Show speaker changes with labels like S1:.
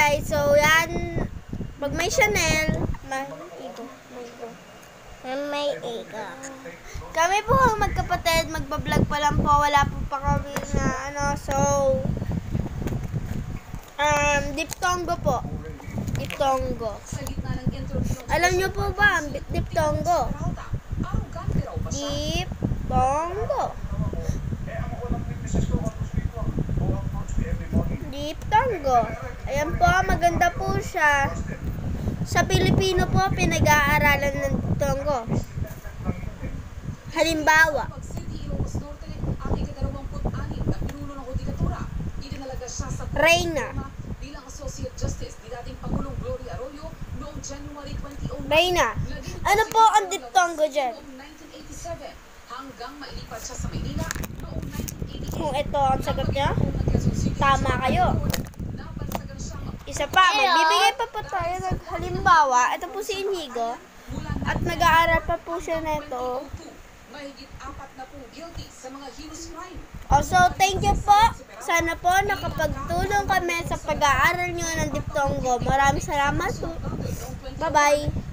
S1: guys, so yan, pag may Chanel, may ego. Kami po magkapatid, magbablog pa lang po, wala po pa kami na ano, so, diphthongo po. Diphthongo. Alam nyo po ba ang diphthongo? Diphthongo. Diphthongo. Ayan po, maganda po siya. Sa Pilipino po, pinag-aaralan ng diphthongo. Halimbawa, Reyna. Reyna. Ano po ang diphthongo dyan? Kung ito ang sagot niya, tama kayo. Isa pa, magbibigay pa po tayo ng halimbawa. Ito po si Inigo. At nag-aaral pa po siya nito. Also, thank you po. Sana po nakapagtulong kami sa pag-aaral nyo ng diphthongo. Maraming salamat po. Bye-bye.